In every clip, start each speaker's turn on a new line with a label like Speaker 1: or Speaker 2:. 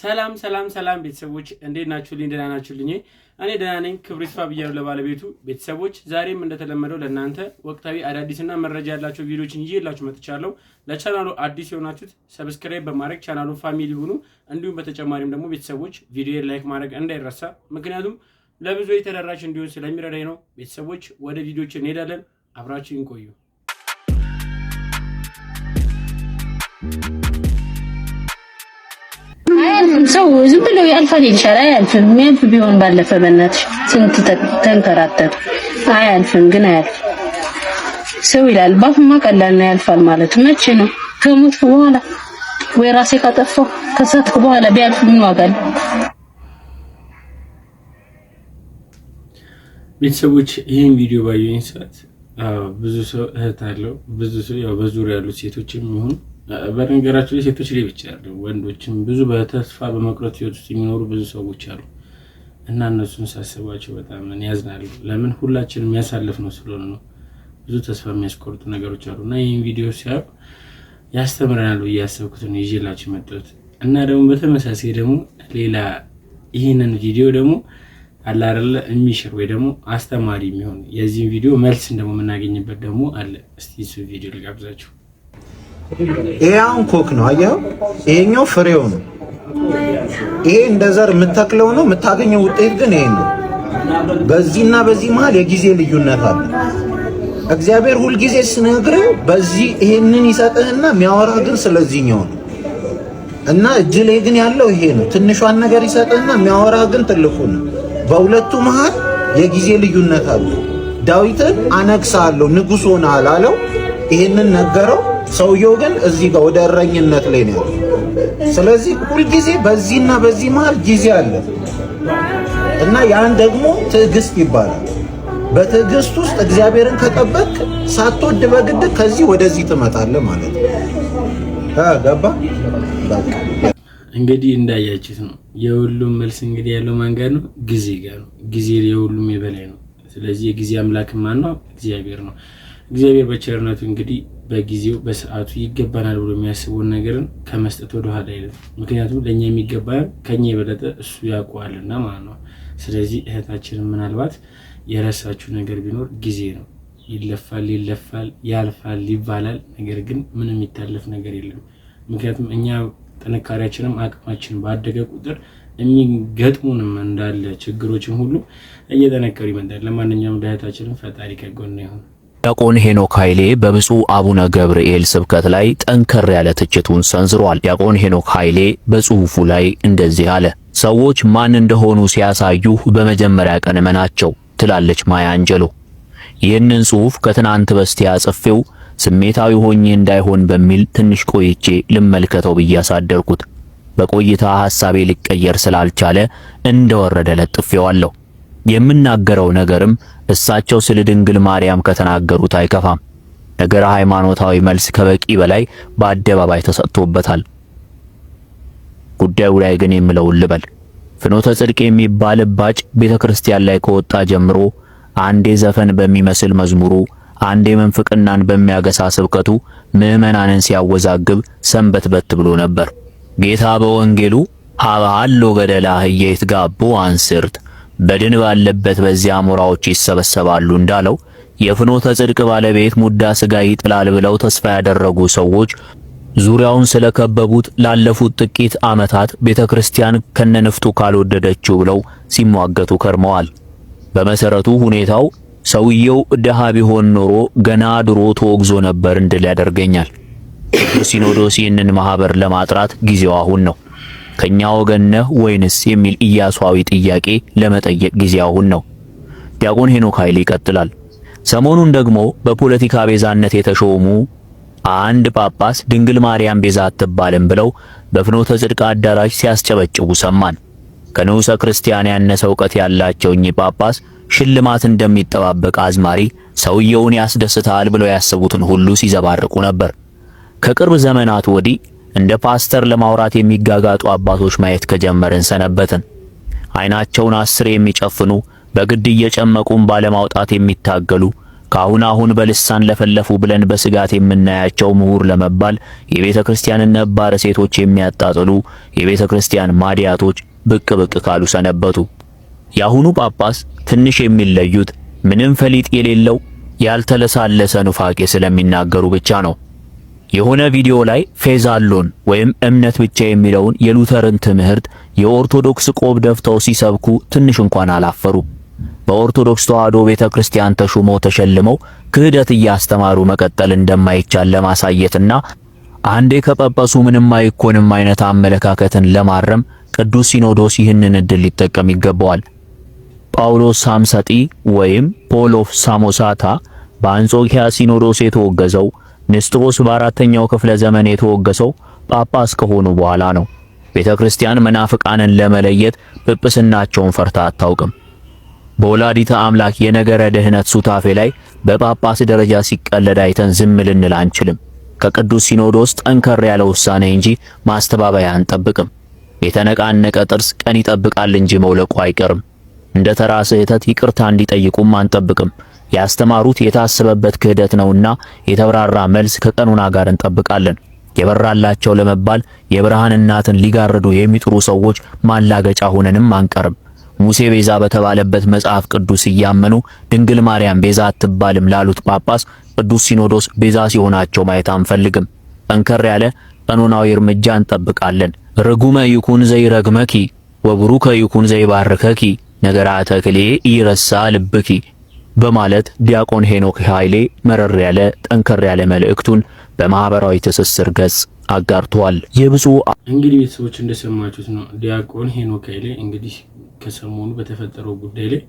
Speaker 1: ሰላም ሰላም ሰላም ቤተሰቦች እንዴት ናችሁልኝ? ደህና ናችሁልኝ? እኔ ደህና ነኝ። ክብር ይስፋ ብያለሁ ለባለቤቱ። ቤተሰቦች ዛሬም እንደተለመደው ለእናንተ ወቅታዊ አዳዲስና መረጃ ያላቸው ቪዲዮዎችን ይዤላችሁ መጥቻለሁ። ለቻናሉ አዲስ የሆናችሁት ሰብስክራይብ በማድረግ ቻናሉ ፋሚሊ ሁኑ። እንዲሁም በተጨማሪም ደግሞ ቤተሰቦች ቪዲዮ ላይክ ማድረግ እንዳይረሳ፣ ምክንያቱም ለብዙዎች ተደራሽ እንዲሆን ስለሚረዳኝ ነው። ቤተሰቦች ወደ ቪዲዮዎች እንሄዳለን። አብራችሁን ቆዩ።
Speaker 2: ሰው ዝም ብሎ ያልፋል ይልሻል። አያልፍም። የሚያልፍ ቢሆን ባለፈ በእናትሽ ስንት ተንከራተት። አያልፍም ግን አያልፍም። ሰው ይላል ባፍማ ቀላል ነው ያልፋል ማለት መቼ ነው? ከሞት በኋላ ወይ ራሴ ካጠፋው ከሰትኩ በኋላ ቢያልፍ ምን ዋጋ አለው?
Speaker 1: ቤተሰቦች ይህን ቪዲዮ ባየኝ ሰዓት ብዙ ሰው እህት አለው፣ ብዙ ሰው ያው በዙሪያ ያሉት ሴቶችም ይሁን በነገራችሁ ላይ ሴቶች ላይ ብቻ አይደለም ወንዶችም ብዙ በተስፋ በመቁረጥ ህይወት ውስጥ የሚኖሩ ብዙ ሰዎች አሉ እና እነሱን ሳስባቸው በጣም ያዝናሉ። ለምን ሁላችንም ያሳለፍነው ስለሆነ ነው። ብዙ ተስፋ የሚያስቆርጡ ነገሮች አሉና ይሄን ቪዲዮ ሲያዩ ያስተምረናል ብዬ ያሰብኩት ነው ይዤላችሁ መጣሁት። እና ደግሞ በተመሳሳይ ደግሞ ሌላ ይሄንን ቪዲዮ ደግሞ አለ አይደለ የሚሽር ወይ ደግሞ አስተማሪ የሚሆን የዚህ ቪዲዮ መልስ እንደሞ የምናገኝበት ደግሞ አለ። እስቲ እሱ ቪዲዮ ልጋብዛችሁ።
Speaker 3: ይሄውን ኮክ ነው አየው፣ ይሄኛው ፍሬው ነው። ይሄ እንደዘር የምትተክለው ነው፣ የምታገኘው ውጤት ግን ይሄ ነው። በዚህና በዚህ መሃል የጊዜ ልዩነት አለ። እግዚአብሔር ሁል ጊዜ ሲነግርህ በዚህ ይሄንን ይሰጥህና የሚያወራ ግን ስለዚህኛው ነው። እና እጅ ላይ ግን ያለው ይሄ ነው። ትንሿን ነገር ይሰጥህና የሚያወራ ግን ትልቁ ነው። በሁለቱ መሃል የጊዜ ልዩነት አለ። ዳዊትን አነግሳለሁ ንጉሥ ሆነሃል አለው። ይሄንን ነገረው። ሰውየው ግን እዚህ ጋር ወደ እረኝነት ላይ ነው ያለው። ስለዚህ ሁል ጊዜ በዚህና በዚህ መሃል ጊዜ አለ እና ያን ደግሞ ትዕግስት ይባላል። በትዕግስት ውስጥ እግዚአብሔርን ከጠበቅ ሳትወድ በግድ ከዚህ ወደዚህ ትመጣለህ ማለት ነው። ገባ? በቃ
Speaker 1: እንግዲህ እንዳያችሁት ነው የሁሉም መልስ እንግዲህ ያለው ማን ጋር ነው? ጊዜ ጋር ነው። ጊዜ የሁሉም የበላይ ነው። ስለዚህ የጊዜ አምላክ ማን ነው? እግዚአብሔር ነው። እግዚአብሔር በቸርነቱ እንግዲህ በጊዜው በሰዓቱ ይገባናል ብሎ የሚያስበውን ነገርን ከመስጠት ወደ ኋላ አይልም። ምክንያቱም ለኛ የሚገባን ከኛ የበለጠ እሱ ያውቀዋልና ማለት ነው። ስለዚህ እህታችንን ምናልባት የረሳችሁ ነገር ቢኖር ጊዜ ነው። ይለፋል፣ ያልፋል ይባላል። ነገር ግን ምንም የሚታለፍ ነገር የለም። ምክንያቱም እኛ ጥንካሬያችንም አቅማችን ባደገ ቁጥር የሚገጥሙንም እንዳለ ችግሮችን ሁሉ እየጠነከሩ ይመጣል። ለማንኛውም እህታችንን ፈጣሪ ከጎን ይሁን።
Speaker 4: ዲያቆን ሄኖክ ኃይሌ በብፁዕ አቡነ ገብርኤል ስብከት ላይ ጠንከር ያለ ትችቱን ሰንዝሯል። ዲያቆን ሄኖክ ኃይሌ በጽሁፉ ላይ እንደዚህ አለ። ሰዎች ማን እንደሆኑ ሲያሳዩህ በመጀመሪያ ቀን እመናቸው ትላለች ማያ አንጀሎ። ይህንን ጽሁፍ ከትናንት በስቲያ ጽፌው ስሜታዊ ሆኜ እንዳይሆን በሚል ትንሽ ቆይቼ ልመልከተው ብዬ አሳደርኩት። በቆይታ ሐሳቤ ሊቀየር ስላልቻለ እንደወረደ ለጥፌዋለሁ። የምናገረው ነገርም እሳቸው ስለ ድንግል ማርያም ከተናገሩት አይከፋም። ነገረ ሃይማኖታዊ መልስ ከበቂ በላይ በአደባባይ ተሰጥቶበታል። ጉዳዩ ላይ ግን የምለውን ልበል። ፍኖተ ጽድቅ የሚባል ባጭ ቤተክርስቲያን ላይ ከወጣ ጀምሮ አንዴ ዘፈን በሚመስል መዝሙሩ፣ አንዴ መንፍቅናን በሚያገሳ ስብከቱ ምዕመናንን ሲያወዛግብ ሰንበትበት ብሎ ነበር። ጌታ በወንጌሉ ሀበሃሎ ገደላ ህየት ጋቦ አንስርት በድን ባለበት በዚያ አሞራዎች ይሰበሰባሉ እንዳለው የፍኖተ ጽድቅ ባለቤት ሙዳ ስጋ ይጥላል ብለው ተስፋ ያደረጉ ሰዎች ዙሪያውን ስለከበቡት ላለፉት ጥቂት ዓመታት ቤተክርስቲያን ከነንፍጡ ካልወደደችው ብለው ሲሟገቱ ከርመዋል። በመሰረቱ ሁኔታው ሰውየው ደሃ ቢሆን ኖሮ ገና ድሮ ተወግዞ ነበር እንድል ያደርገኛል። ሲኖዶስ ይህንን ማህበር ለማጥራት ጊዜው አሁን ነው። ከኛ ወገን ነህ ወይንስ የሚል ኢያሱዊ ጥያቄ ለመጠየቅ ጊዜው አሁን ነው። ዲያቆን ሄኖክ ኃይሌ ይቀጥላል። ሰሞኑን ደግሞ በፖለቲካ ቤዛነት የተሾሙ አንድ ጳጳስ ድንግል ማርያም ቤዛ አትባልም ብለው በፍኖተ ጽድቅ አዳራሽ ሲያስጨበጭቡ ሰማን። ከንዑሰ ክርስቲያን ያነሰ ዕውቀት ያላቸው እኚህ ጳጳስ ሽልማት እንደሚጠባበቅ አዝማሪ ሰውየውን ያስደስታል ብለው ያሰቡትን ሁሉ ሲዘባርቁ ነበር። ከቅርብ ዘመናት ወዲህ እንደ ፓስተር ለማውራት የሚጋጋጡ አባቶች ማየት ከጀመርን ሰነበትን። አይናቸውን አስር የሚጨፍኑ በግድ እየጨመቁን ባለማውጣት የሚታገሉ አሁን በልሳን ለፈለፉ ብለን በስጋት የምናያቸው ምሁር ለመባል የቤተ ክርስቲያንን ነባር ሴቶች የሚያጣጥሉ የቤተ ክርስቲያን ማዲያቶች ብቅ ካሉ ሰነበቱ። የአሁኑ ጳጳስ ትንሽ የሚለዩት ምንም ፈሊጥ የሌለው ያልተለሳለሰ ኑፋቄ ስለሚናገሩ ብቻ ነው። የሆነ ቪዲዮ ላይ ፌዛሎን ወይም እምነት ብቻ የሚለውን የሉተርን ትምህርት የኦርቶዶክስ ቆብ ደፍተው ሲሰብኩ ትንሽ እንኳን አላፈሩ። በኦርቶዶክስ ተዋሕዶ ቤተክርስቲያን ተሹመው ተሸልመው ክህደት እያስተማሩ መቀጠል እንደማይቻል ለማሳየትና አንዴ ከጳጳሱ ምንም አይኮንም አይነት አመለካከትን ለማረም ቅዱስ ሲኖዶስ ይህንን እድል ሊጠቀም ይገባዋል። ጳውሎስ ሳምሰጢ ወይም ፖል ኦፍ ሳሞሳታ በአንጾኪያ ሲኖዶስ የተወገዘው፣ ንስጥሮስ በአራተኛው ክፍለ ዘመን የተወገሰው ጳጳስ ከሆኑ በኋላ ነው። ቤተክርስቲያን መናፍቃንን ለመለየት ጵጵስናቸውን ፈርታ አታውቅም። በወላዲተ አምላክ የነገረ ድህነት ሱታፌ ላይ በጳጳስ ደረጃ ሲቀለድ አይተን ዝም ልንል አንችልም። ከቅዱስ ሲኖዶስ ጠንከር ያለ ውሳኔ እንጂ ማስተባበያ አንጠብቅም። የተነቃነቀ ጥርስ ቀን ይጠብቃል እንጂ መውለቁ አይቀርም። እንደ ተራ ስህተት ይቅርታ እንዲጠይቁም አንጠብቅም። ያስተማሩት የታሰበበት ክህደት ነውና የተብራራ መልስ ከቀኑና ጋር እንጠብቃለን። የበራላቸው ለመባል የብርሃን እናትን ሊጋርዱ የሚጥሩ ሰዎች ማላገጫ ሆነንም አንቀርም። ሙሴ ቤዛ በተባለበት መጽሐፍ ቅዱስ እያመኑ ድንግል ማርያም ቤዛ አትባልም ላሉት ጳጳስ ቅዱስ ሲኖዶስ ቤዛ ሲሆናቸው ማየት አንፈልግም። ጠንከር ያለ ቀኖናዊ እርምጃ እንጠብቃለን። ርጉመ ይኩን ዘይረግመኪ ወብሩከ ይኩን ዘይባርከኪ ነገራተ ክሌ ይረሳ ልብኪ በማለት ዲያቆን ሄኖክ ኃይሌ መረር ያለ ጠንከር ያለ መልእክቱን በማህበራዊ ትስስር ገጽ አጋርቷል። የብፁዕ
Speaker 1: እንግዲህ ቤተሰቦች እንደሰማችሁት ነው። ዲያቆን ሄኖክ ኃይሌ እንግዲህ ከሰሞኑ በተፈጠረው ጉዳይ ላይ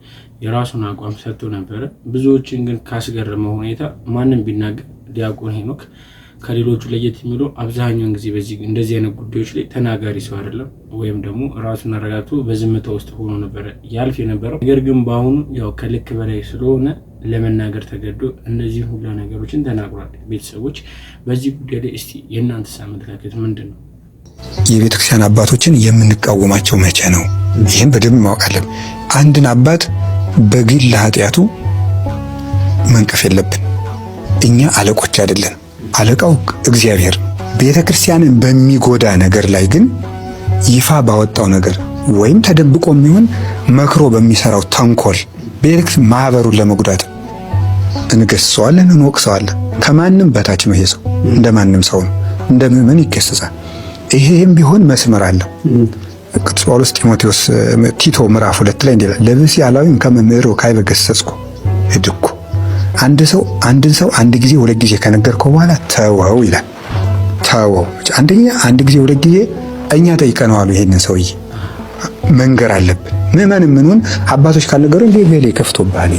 Speaker 1: የራሱን አቋም ሰጥቶ ነበረ። ብዙዎችን ግን ካስገረመው ሁኔታ ማንም ቢናገር ዲያቆን ሄኖክ ከሌሎቹ ለየት የሚለው አብዛኛውን ጊዜ በዚህ እንደዚህ አይነት ጉዳዮች ላይ ተናጋሪ ሰው አይደለም፣ ወይም ደግሞ ራሱን አረጋግቶ በዝምታ ውስጥ ሆኖ ነበረ ያልፍ የነበረው። ነገር ግን በአሁኑ ያው ከልክ በላይ ስለሆነ ለመናገር ተገዶ እነዚህ ሁሉ ነገሮችን ተናግሯል። ቤተሰቦች በዚህ ጉዳይ ላይ እስቲ የእናንተስ አመለካከት ምንድን ነው?
Speaker 5: የቤተክርስቲያን አባቶችን የምንቃወማቸው መቼ ነው? ይህን በደንብ ማወቅ አለብን። አንድን አባት በግል ኃጢአቱ መንቀፍ የለብን። እኛ አለቆች አይደለን። አለቃው እግዚአብሔር። ቤተክርስቲያንን በሚጎዳ ነገር ላይ ግን ይፋ ባወጣው ነገር ወይም ተደብቆ የሚሆን መክሮ በሚሰራው ተንኮል ቤተክርስቲያን ማህበሩን ለመጉዳት እንገስጸዋለን፣ እንወቅሰዋለን። ከማንም በታች ነው ይሄ ሰው፣ እንደማንም ሰው ነው፣ እንደ ምዕመን ይገሰጻል። ይሄም ቢሆን መስመር አለው። ቅዱስ ጳውሎስ ቲቶ ምዕራፍ 2 ላይ እንዲላል ለብሲ አላዊም ከመምህሩ ካይበ ገሰጽኩ እድኩ። አንድን ሰው አንድ ጊዜ ሁለት ጊዜ ከነገርከው በኋላ ተወው ይላል። ተወው አንድ ጊዜ ሁለት ጊዜ እኛ ጠይቀነው አሉ። ይሄንን ሰውዬ መንገር አለብን። ምዕመን ምኑን አባቶች ካልነገሩ ለቤሌ ከፍቶባል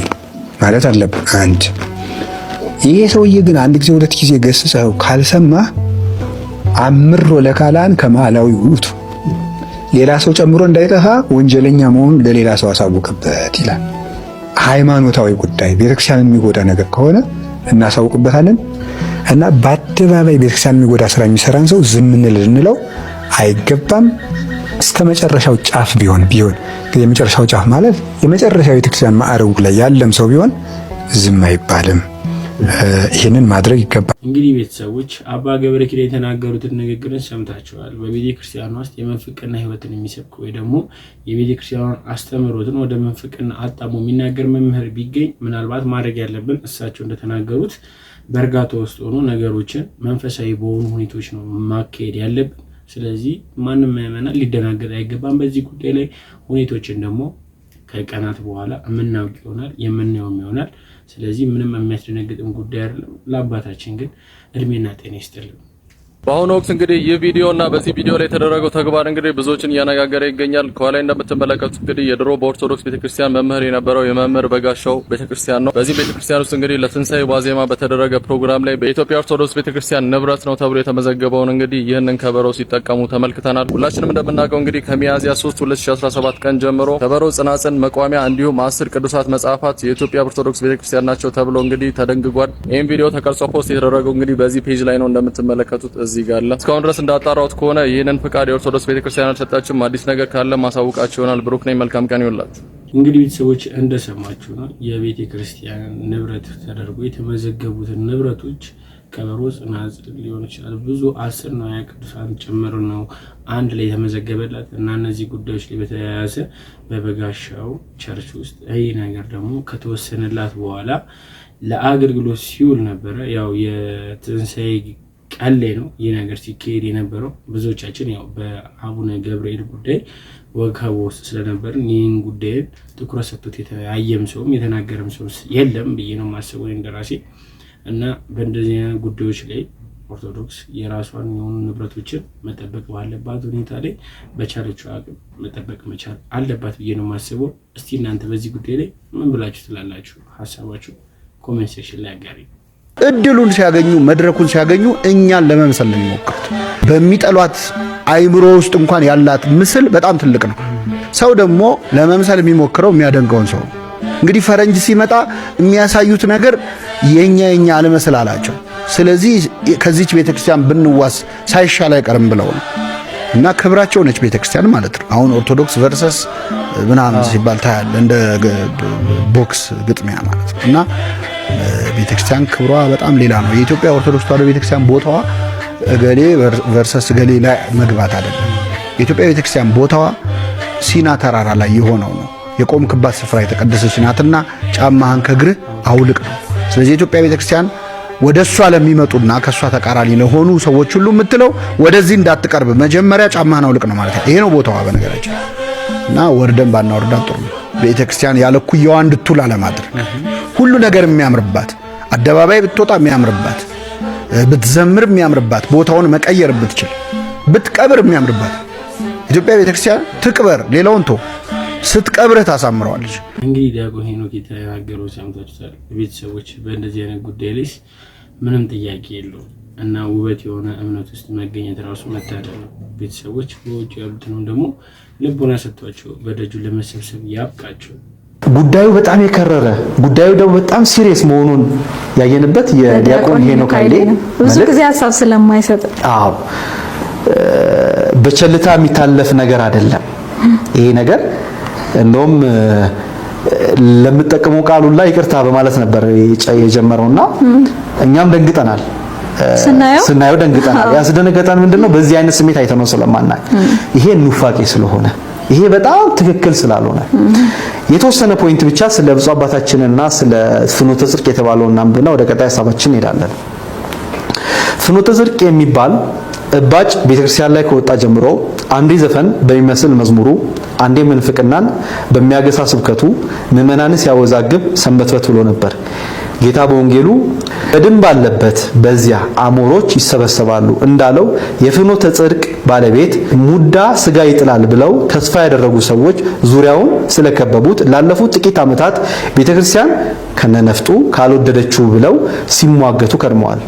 Speaker 5: ማለት አለብን። አንድ ይሄ ሰውዬ ግን አንድ ጊዜ ሁለት ጊዜ ገስጸው ካልሰማ አምሮ ለካላን ከማላዊ ውጡ ሌላ ሰው ጨምሮ እንዳይጠፋ ወንጀለኛ መሆኑን ለሌላ ሰው አሳውቅበት ይላል። ሃይማኖታዊ ጉዳይ ቤተክርስቲያንን የሚጎዳ ነገር ከሆነ እናሳውቅበታለን እና በአደባባይ ቤተክርስቲያንን የሚጎዳ ስራ የሚሰራን ሰው ዝም ልንለው አይገባም። እስከ መጨረሻው ጫፍ ቢሆን የመጨረሻው ጫፍ ማለት የመጨረሻው ቤተክርስቲያን ማዕረጉ ላይ ያለም ሰው ቢሆን ዝም አይባልም። ይሄንን ማድረግ ይገባል።
Speaker 1: እንግዲህ ቤተሰቦች አባ ገብረ ኪዳን የተናገሩትን ንግግርን ሰምታችኋል። በቤተ ክርስቲያን ውስጥ የመንፍቅና ህይወትን የሚሰብክ ወይ ደግሞ የቤተ ክርስቲያን አስተምህሮትን ወደ መንፍቅና አጣሞ የሚናገር መምህር ቢገኝ ምናልባት ማድረግ ያለብን እሳቸው እንደተናገሩት በእርጋታ ውስጥ ሆኖ ነገሮችን መንፈሳዊ በሆኑ ሁኔታዎች ነው ማካሄድ ያለብን። ስለዚህ ማንም ምዕመናን ሊደናገጥ አይገባም በዚህ ጉዳይ ላይ። ሁኔታዎችን ደግሞ ከቀናት በኋላ የምናውቅ ይሆናል፣ የምናየውም ይሆናል። ስለዚህ ምንም የሚያስደነግጥም ጉዳይ አይደለም። ለአባታችን ግን እድሜና ጤና ይስጥልን።
Speaker 6: በአሁኑ ወቅት እንግዲህ ይህ ቪዲዮና በዚህ ቪዲዮ ላይ የተደረገው ተግባር እንግዲህ ብዙዎችን እያነጋገረ ይገኛል። ከኋላ እንደምትመለከቱት እንግዲህ የድሮ በኦርቶዶክስ ቤተክርስቲያን መምህር የነበረው የመምህር በጋሻው ቤተክርስቲያን ነው። በዚህ ቤተክርስቲያን ውስጥ እንግዲህ ለትንሳኤ ዋዜማ በተደረገ ፕሮግራም ላይ በኢትዮጵያ ኦርቶዶክስ ቤተክርስቲያን ንብረት ነው ተብሎ የተመዘገበውን እንግዲህ ይህንን ከበሮ ሲጠቀሙ ተመልክተናል። ሁላችንም እንደምናውቀው እንግዲህ ከሚያዝያ 3 2017 ቀን ጀምሮ ከበሮ፣ ጽናጽን፣ መቋሚያ እንዲሁም 10 ቅዱሳት መጽሐፋት የኢትዮጵያ ኦርቶዶክስ ቤተክርስቲያን ናቸው ተብሎ እንግዲህ ተደንግጓል። ይህም ቪዲዮ ተቀርጾ ፖስት የተደረገው እንግዲህ በዚህ ፔጅ ላይ ነው እንደምትመለከቱት እዚህ ጋር አለ። እስካሁን ድረስ እንዳጣራሁት ከሆነ ይህንን ፍቃድ የኦርቶዶክስ ቤተክርስቲያን አልሰጣችሁም። አዲስ ነገር ካለ ማሳውቃችሁ ይሆናል። ብሩክ ነኝ። መልካም ቀን ይሁንላችሁ።
Speaker 1: እንግዲህ ቤተሰቦች እንደሰማችሁ ነው የቤተ ክርስቲያን ንብረት ተደርጎ የተመዘገቡትን ንብረቶች ከበሮ ጽናጽል ሊሆን ይችላል ብዙ 10 ነው ቅዱሳን ጭምር ነው አንድ ላይ የተመዘገበላት እና እነዚህ ጉዳዮች ላይ በተያያዘ በበጋሻው ቸርች ውስጥ ይሄ ነገር ደግሞ ከተወሰነላት በኋላ ለአገልግሎት ሲውል ነበር። ያው የትንሳኤ ቀን ላይ ነው ይሄ ነገር ሲካሄድ የነበረው። ብዙዎቻችን ያው በአቡነ ገብርኤል ጉዳይ ወከቦ ስለነበር ይህን ጉዳይ ትኩረት ሰጥቶት የተያየም ሰውም የተናገረም ሰው የለም ብዬ ነው ማስበው እንደራሴ። እና በእንደዚህ አይነት ጉዳዮች ላይ ኦርቶዶክስ የራሷን የሆኑ ንብረቶችን መጠበቅ ባለባት ሁኔታ ላይ በቻለችው አቅም መጠበቅ መቻል አለባት ብዬ ነው ማስበው። እስቲ እናንተ በዚህ ጉዳይ ላይ ምን ብላችሁ ትላላችሁ? ሐሳባችሁ ኮሜንት ሴክሽን ላይ አጋሪ።
Speaker 7: እድሉን ሲያገኙ መድረኩን ሲያገኙ እኛን ለመምሰል ነው የሚሞክሩት። በሚጠሏት አይምሮ ውስጥ እንኳን ያላት ምስል በጣም ትልቅ ነው። ሰው ደግሞ ለመምሰል የሚሞክረው የሚያደንቀውን ሰው። እንግዲህ ፈረንጅ ሲመጣ የሚያሳዩት ነገር የኛ አለመሰል አላቸው። ስለዚህ ከዚህች ቤተክርስቲያን ብንዋስ ሳይሻል አይቀርም ብለው ነው። እና ክብራቸው ነች ቤተክርስቲያን ማለት ነው። አሁን ኦርቶዶክስ ቨርሰስ ምናምን ሲባል ታያለ እንደ ቦክስ ግጥሚያ ማለት ነው። እና ቤተክርስቲያን ክብሯ በጣም ሌላ ነው። የኢትዮጵያ ኦርቶዶክስ ተዋሕዶ ቤተክርስቲያን ቦታዋ እገሌ ቨርሰስ እገሌ ላይ መግባት አይደለም። የኢትዮጵያ ቤተክርስቲያን ቦታዋ ሲና ተራራ ላይ የሆነው ነው። የቆምክባት ስፍራ የተቀደሰች ናትና ጫማህን ከእግርህ አውልቅ ነው። ስለዚህ የኢትዮጵያ ቤተክርስቲያን ወደሷ ለሚመጡና ከሷ ተቃራኒ ለሆኑ ሰዎች ሁሉ የምትለው ወደዚህ እንዳትቀርብ መጀመሪያ ጫማህን አውልቅ ነው ማለት ነው። ይሄ ነው ቦታዋ በነገራችን። እና ወርደን ባናወርዳት ጥሩ ነው። ቤተክርስቲያን ያለ ኩያዋ እንድትውል ለማድረግ ሁሉ ነገር የሚያምርባት፣ አደባባይ ብትወጣ የሚያምርባት፣ ብትዘምር የሚያምርባት፣ ቦታውን መቀየር ብትችል፣ ብትቀብር የሚያምርባት ኢትዮጵያ ቤተክርስቲያን ትቅበር። ሌላውን ቶ ስትቀብርህ ታሳምረዋለች።
Speaker 1: እንግዲህ ዲያቆን ሄኖክ የተናገረው ሰምታችኋል። ቤተሰቦች በእንደዚህ አይነት ጉዳይ ላይ ምንም ጥያቄ የለውም እና ውበት የሆነ እምነት ውስጥ መገኘት ራሱ መታደል ነው። ቤተሰቦች በውጭ ያሉትንም ደግሞ ልቦና ሰጥቷቸው በደጁ ለመሰብሰብ ያብቃቸው።
Speaker 8: ጉዳዩ በጣም የከረረ ጉዳዩ ደግሞ በጣም ሲሪየስ መሆኑን ያየንበት የዲያቆን ሄኖክ ኃይሌ
Speaker 9: ብዙ ጊዜ ሐሳብ ስለማይሰጥ
Speaker 8: በቸልታ የሚታለፍ ነገር አይደለም ይሄ ነገር። እንደውም ለምጠቀመው ቃሉላ ይቅርታ በማለት ነበር የጀመረውና እኛም ደንግጠናል። ስናየው ደንግጠናል። ያስደነገጠን ምንድነው? በዚህ አይነት ስሜት አይተነው ስለማናይ ይሄ ኑፋቄ ስለሆነ ይሄ በጣም ትክክል ስላልሆነ የተወሰነ ፖይንት ብቻ ስለ ብፁዕ አባታችንና ስለ ፍኖተ ጽድቅ የተባለውና አንብና ወደ ቀጣይ ሐሳባችን እንሄዳለን። ፍኖተ ጽድቅ የሚባል እባጭ ቤተክርስቲያን ላይ ከወጣ ጀምሮ አንዴ ዘፈን በሚመስል መዝሙሩ፣ አንዴ ምንፍቅናን በሚያገሳ ስብከቱ ምዕመናንን ሲያወዛግብ ሰንበትበት ብሎ ነበር። ጌታ በወንጌሉ በድን ባለበት በዚያ አሞሮች ይሰበሰባሉ እንዳለው የፍኖተ ጽድቅ ባለቤት ሙዳ ስጋ ይጥላል ብለው ተስፋ ያደረጉ ሰዎች ዙሪያውን ስለከበቡት ላለፉት ጥቂት ዓመታት ቤተክርስቲያን ከነነፍጡ ካልወደደችው ብለው ሲሟገቱ ከርመዋል።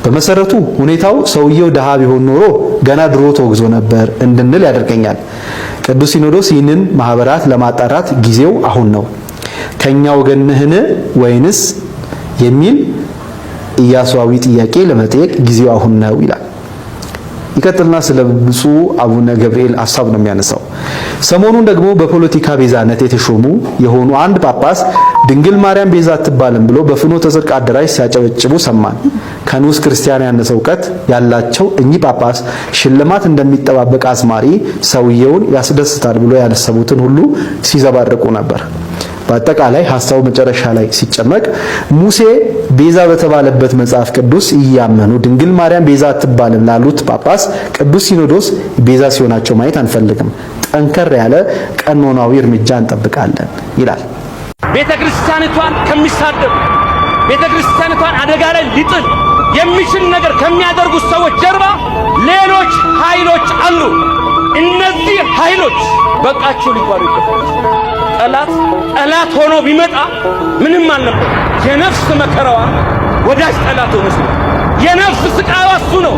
Speaker 8: በመሰረቱ ሁኔታው ሰውየው ደሃ ቢሆን ኖሮ ገና ድሮ ተወግዞ ነበር እንድንል ያደርገኛል። ቅዱስ ሲኖዶስ ይህንን ማህበራት ለማጣራት ጊዜው አሁን ነው፣ ከኛ ወገንህን ወይንስ የሚል ኢያሱዊ ጥያቄ ለመጠየቅ ጊዜው አሁን ነው ይላል። ይቀጥልና ስለ ብፁዕ አቡነ ገብርኤል ሐሳብ ነው የሚያነሳው። ሰሞኑን ደግሞ በፖለቲካ ቤዛነት የተሾሙ የሆኑ አንድ ጳጳስ ድንግል ማርያም ቤዛ አትባልም ብሎ በፍኖተ ጽድቅ አዳራሽ ሲያጨበጭቡ ሰማን። ከንዑስ ክርስቲያን ያነሰ እውቀት ያላቸው እኚህ ጳጳስ ሽልማት እንደሚጠባበቅ አዝማሪ ሰውየውን ያስደስታል ብሎ ያነሰቡትን ሁሉ ሲዘባርቁ ነበር። በአጠቃላይ ሐሳቡ መጨረሻ ላይ ሲጨመቅ ሙሴ ቤዛ በተባለበት መጽሐፍ ቅዱስ እያመኑ ድንግል ማርያም ቤዛ አትባልም ላሉት ጳጳስ ቅዱስ ሲኖዶስ ቤዛ ሲሆናቸው ማየት አንፈልግም፣ ጠንከር ያለ ቀኖናዊ እርምጃ እንጠብቃለን ይላል።
Speaker 10: ቤተክርስቲያኒቷን ከሚሳደቡ ቤተክርስቲያኒቷን አደጋ ላይ ሊጥል የሚችል ነገር ከሚያደርጉት ሰዎች ጀርባ ሌሎች ኃይሎች አሉ። እነዚህ ኃይሎች በቃቸው ሊባሉ ይገባል። ጠላት ሆኖ ቢመጣ ምንም አልነበር። የነፍስ መከራዋ ወዳጅ ጠላት ሆኖ የነፍስ ስቃይዋ እሱ ነው።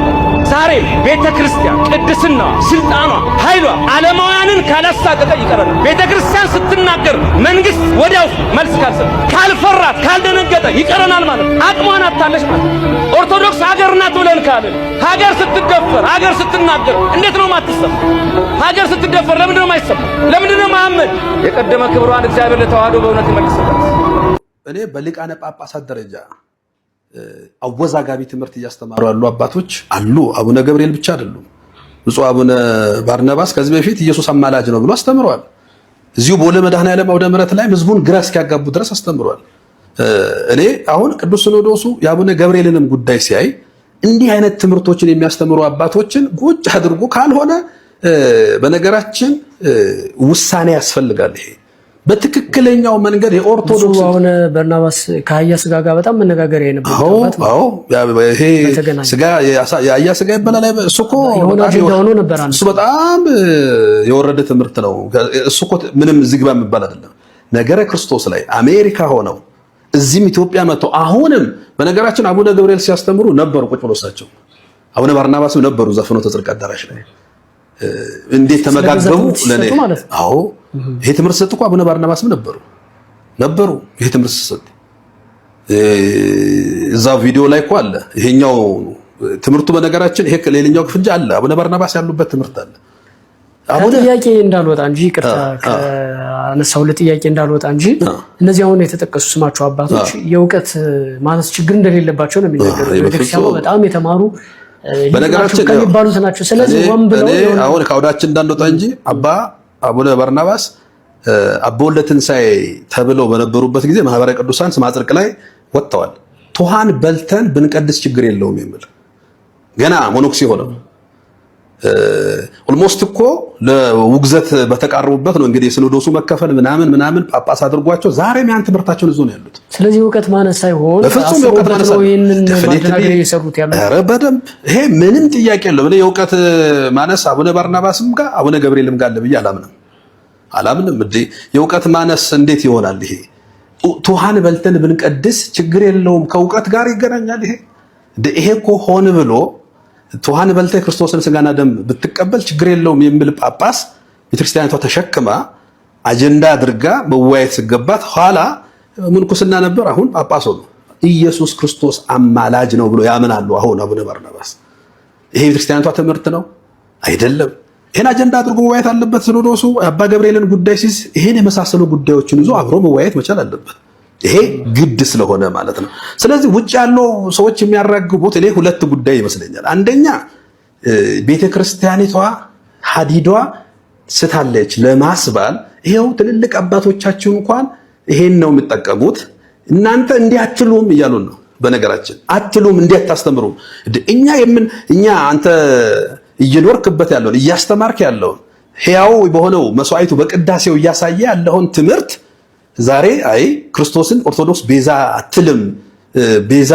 Speaker 10: ዛሬ ቤተክርስቲያን ቅድስና፣ ስልጣኗ፣ ኃይሏ ዓለማውያንን ካላሳቀቀ ይቀረናል። ቤተክርስቲያን ስትናገር መንግስት ወዲያው መልስ ካልሰጠ፣ ካልፈራት፣ ካልደነገጠ ይቀረናል ማለት አቅሟን አታለች ማለት። ኦርቶዶክስ ሀገር ናት ብለን ካልን ሀገር ስትደፈር፣ ሀገር ስትናገር እንዴት ነው ማትሰማ? ሀገር ስትደፈር ለምንድን ነው የማይሰማ? ለምንድን ነው መሐመድ የቀደመ ክብሯን እግዚአብሔር ለተዋህዶ በእውነት ይመልስላት?
Speaker 11: እኔ በሊቃነ ጳጳሳት ደረጃ አወዛጋቢ ትምህርት እያስተማሩ ያሉ አባቶች አሉ። አቡነ ገብርኤል ብቻ አይደሉም። ብፁዕ አቡነ ባርናባስ ከዚህ በፊት ኢየሱስ አማላጅ ነው ብሎ አስተምሯል። እዚሁ በወለ መድኃኔዓለም አውደ ምሕረት ላይ ህዝቡን ግራ እስኪያጋቡ ድረስ አስተምሯል። እኔ አሁን ቅዱስ ሲኖዶሱ የአቡነ ገብርኤልንም ጉዳይ ሲያይ እንዲህ አይነት ትምህርቶችን የሚያስተምሩ አባቶችን ቁጭ አድርጎ ካልሆነ በነገራችን ውሳኔ ያስፈልጋል። ይሄ በትክክለኛው መንገድ የኦርቶዶክስ
Speaker 12: አሁን በርናባስ ከአህያ ስጋ ጋር በጣም መነጋገሪያ የነበረበት ነው።
Speaker 11: ይሄ ስጋ የአህያ ስጋ ይበላል። እሱ በጣም የወረደ ትምህርት ነው። እሱ እኮ ምንም ዝግባ የሚባል አይደለም። ነገረ ክርስቶስ ላይ አሜሪካ ሆነው እዚህም ኢትዮጵያ መጥተው አሁንም በነገራችን አቡነ ገብርኤል ሲያስተምሩ ነበሩ። ቁጭ ብሎ እሳቸው አቡነ ባርናባስም ነበሩ ዘፍኖተ ጽድቅ አዳራሽ ላይ እንዴት ተመጋገቡ ለኔ። አዎ ይሄ ትምህርት ሰጥቶ አቡነ ባርናባስም ነበሩ ይሄ ትምህርት ሰጥ እዛው ቪዲዮ ላይ እኮ አለ። ይሄኛው ትምህርቱ በነገራችን ይሄ ከሌላኛው ክፍል አለ። አቡነ ባርናባስ ያሉበት ትምህርት አለ።
Speaker 12: አቡነ ጥያቄ እንዳልወጣ እንጂ ቅርታ ከነሳው ለጥያቄ እንዳልወጣ እንጂ እነዚህ አሁን የተጠቀሱ ስማቸው አባቶች የእውቀት ማነስ ችግር እንደሌለባቸው ነው የሚነገረው። ቤተክርስቲያኑ በጣም የተማሩ
Speaker 11: በነገራችን
Speaker 12: ከሚባሉት ናቸው። ስለዚህ ወንብለው
Speaker 11: አሁን ከአውዳችን እንዳንወጣ እንጂ አቡነ ባርናባስ አባ ወልደ ትንሣኤ ተብለው በነበሩበት ጊዜ ማህበረ ቅዱሳን ስመ ጽድቅ ላይ ወጥተዋል። ቱሃን በልተን ብንቀድስ ችግር የለውም የሚል ገና ሞኖክስ ሆነው ኦልሞስት እኮ ለውግዘት በተቃረቡበት ነው እንግዲህ ሲኖዶሱ መከፈል ምናምን ጳጳስ አድርጓቸው ዛሬም ያን ትምህርታቸውን ይዞ ነው ያሉት።
Speaker 12: ስለዚህ እውቀት ማነስ ሳይሆን
Speaker 11: በፍጹም የእውቀት ማነስ
Speaker 12: የሰሩት ያሉት
Speaker 11: በደንብ ይሄ ምንም ጥያቄ የለውም። እኔ የእውቀት ማነስ አቡነ ባርናባስም ጋር አቡነ ገብርኤልም ጋር አለ ብዬ አላምንም። የእውቀት ማነስ እንዴት ይሆናል? ይሄ ቱሃን በልተን ብንቀድስ ችግር የለውም ከእውቀት ጋር ይገናኛል? ይሄ እኮ ሆን ብሎ ቱሃን በልተህ ክርስቶስን ስጋና ደም ብትቀበል ችግር የለውም የሚል ጳጳስ ቤተክርስቲያኒቷ ተሸክማ አጀንዳ አድርጋ መወያየት ሲገባት ኋላ ምንኩስና ነበር፣ አሁን ጳጳስ ሆኖ ኢየሱስ ክርስቶስ አማላጅ ነው ብሎ ያምናሉ። አሁን አቡነ ባርናባስ ይሄ ቤተክርስቲያኒቷ ትምህርት ነው አይደለም። ይሄን አጀንዳ አድርጎ መወያየት አለበት ሲኖዶሱ። አባ ገብርኤልን ጉዳይ ሲይዝ ይሄን የመሳሰሉ ጉዳዮችን ይዞ አብሮ መወያየት መቻል አለበት። ይሄ ግድ ስለሆነ ማለት ነው። ስለዚህ ውጭ ያለው ሰዎች የሚያራግቡት እኔ ሁለት ጉዳይ ይመስለኛል። አንደኛ ቤተክርስቲያኒቷ ሀዲዷ ስታለች ለማስባል ይሄው ትልልቅ አባቶቻችሁ እንኳን ይሄን ነው የሚጠቀሙት። እናንተ እንዲህ አትሉም እያሉን ነው። በነገራችን አትሉም፣ እንዲህ አታስተምሩም። እኛ አንተ እየኖርክበት ያለውን እያስተማርክ ያለውን ሕያው በሆነው መስዋዕቱ በቅዳሴው እያሳየ ያለውን ትምህርት ዛሬ አይ ክርስቶስን ኦርቶዶክስ ቤዛ አትልም፣ ቤዛ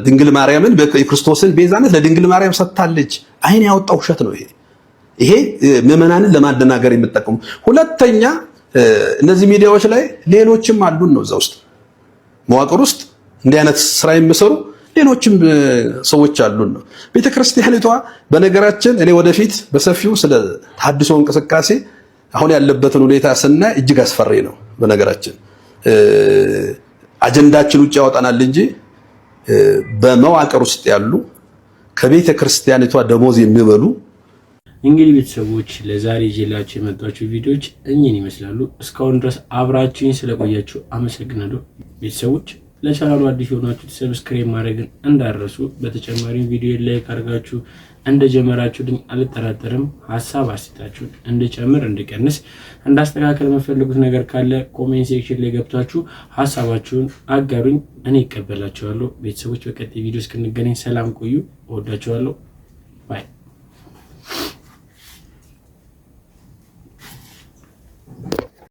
Speaker 11: ድንግል ማርያምን የክርስቶስን ቤዛነት ለድንግል ማርያም ሰጥታለች። አይን ያወጣው ውሸት ነው ይሄ ምዕመናንን ለማደናገር የሚጠቀሙ። ሁለተኛ እነዚህ ሚዲያዎች ላይ ሌሎችም አሉን ነው እዛ ውስጥ መዋቅር ውስጥ እንዲህ አይነት ስራ የሚሰሩ ሌሎችም ሰዎች አሉን ነው። ቤተክርስቲያኒቷ በነገራችን እኔ ወደፊት በሰፊው ስለ ተሐድሶ እንቅስቃሴ አሁን ያለበትን ሁኔታ ስናይ እጅግ አስፈሪ ነው። በነገራችን አጀንዳችን ውጭ ያወጣናል እንጂ በመዋቅር ውስጥ ያሉ ከቤተ ክርስቲያኒቷ ደሞዝ የሚበሉ
Speaker 1: እንግዲህ ቤተሰቦች ለዛሬ ይዤላችሁ የመጣችሁ ቪዲዮዎች እኚህን ይመስላሉ። እስካሁን ድረስ አብራችሁኝ ስለቆያችሁ አመሰግናለሁ። ቤተሰቦች ለቻናሉ አዲስ የሆናችሁ ሰብስክራይብ ማድረግን እንዳረሱ፣ በተጨማሪም ቪዲዮ ላይክ አድርጋችሁ እንደጀመራችሁልኝ አልጠራጠርም። ሐሳብ አስተያየታችሁን እንድጨምር እንድቀንስ እንዳስተካከል የምትፈልጉት ነገር ካለ ኮሜንት ሴክሽን ላይ ገብታችሁ ሐሳባችሁን አጋሩኝ፣ እኔ እቀበላችኋለሁ። ቤተሰቦች በቀጣይ ቪዲዮ እስክንገናኝ ሰላም ቆዩ። እወዳችኋለሁ።